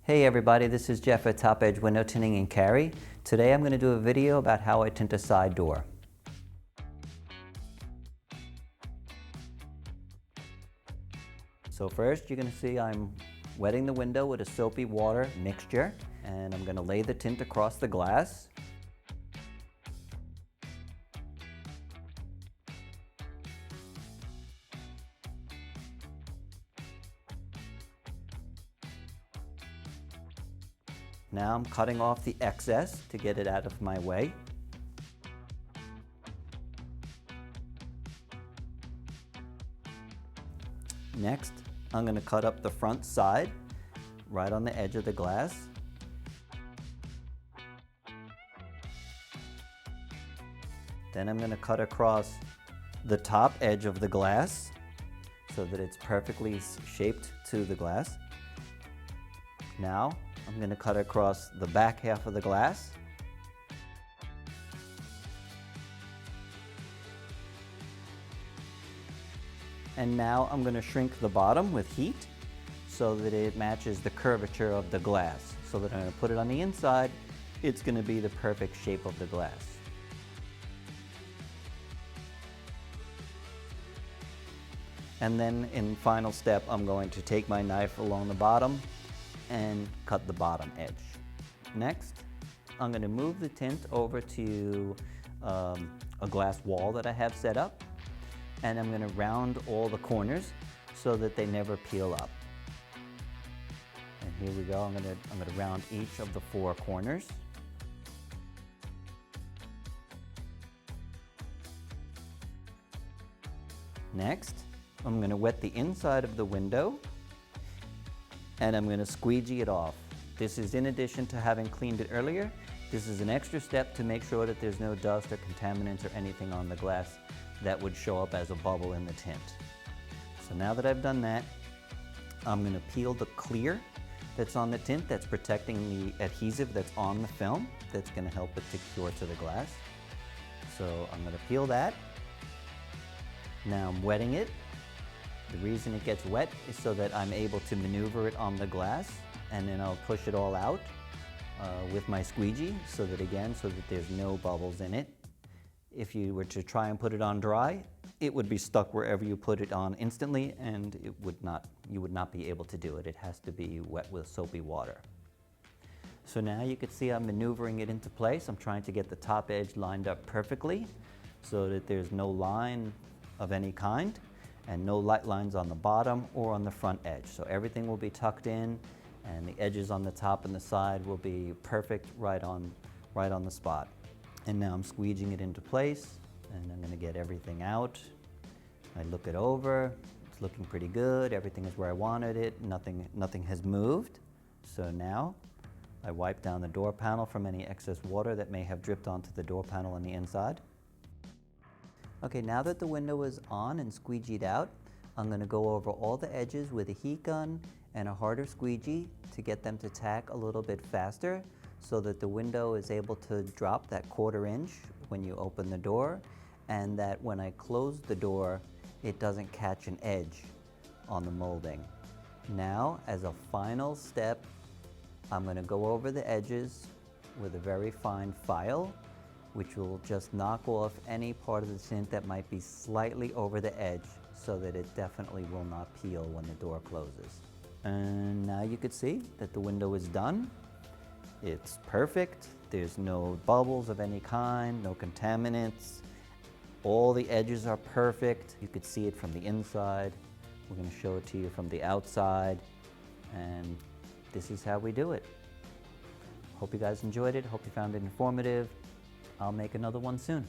Hey everybody, this is Jeff at Top Edge Window Tinting in Cary. Today I'm going to do a video about how I tint a side door. So first you're going to see I'm wetting the window with a soapy water mixture, and I'm going to lay the tint across the glass. Now I'm cutting off the excess to get it out of my way. Next, I'm going to cut up the front side right on the edge of the glass. Then I'm going to cut across the top edge of the glass so that it's perfectly shaped to the glass. Now, I'm going to cut across the back half of the glass. And now I'm going to shrink the bottom with heat so that it matches the curvature of the glass. So that I'm going to put it on the inside, it's going to be the perfect shape of the glass. And then in final step, I'm going to take my knife along the bottom and cut the bottom edge. Next, I'm going to move the tint over to a glass wall that I have set up, and I'm going to round all the corners so that they never peel up. And here we go, I'm going to round each of the 4 corners. Next, I'm going to wet the inside of the window, and I'm going to squeegee it off. This is in addition to having cleaned it earlier. This is an extra step to make sure that there's no dust or contaminants or anything on the glass that would show up as a bubble in the tint. So now that I've done that, I'm going to peel the clear that's on the tint that's protecting the adhesive that's on the film that's going to help it to cure to the glass. So I'm going to peel that. Now I'm wetting it. The reason it gets wet is so that I'm able to maneuver it on the glass, and then I'll push it all out with my squeegee so that there's no bubbles in it. If you were to try and put it on dry, it would be stuck wherever you put it on instantly, and you would not be able to do it. It has to be wet with soapy water. So now you can see I'm maneuvering it into place. I'm trying to get the top edge lined up perfectly so that there's no line of any kind, and no light lines on the bottom or on the front edge. So everything will be tucked in, and the edges on the top and the side will be perfect right on the spot. And now I'm squeegeeing it into place, and I'm going to get everything out. I look it over, it's looking pretty good, everything is where I wanted it, nothing has moved. So now I wipe down the door panel from any excess water that may have dripped onto the door panel on the inside. Okay, now that the window is on and squeegeed out, I'm going to go over all the edges with a heat gun and a harder squeegee to get them to tack a little bit faster so that the window is able to drop that 1/4 inch when you open the door, and that when I close the door, it doesn't catch an edge on the molding. Now, as a final step, I'm going to go over the edges with a very fine file, which will just knock off any part of the tint that might be slightly over the edge so that it definitely will not peel when the door closes. And now you can see that the window is done. It's perfect. There's no bubbles of any kind, no contaminants. All the edges are perfect. You could see it from the inside. We're going to show it to you from the outside. And this is how we do it. Hope you guys enjoyed it. Hope you found it informative. I'll make another one soon.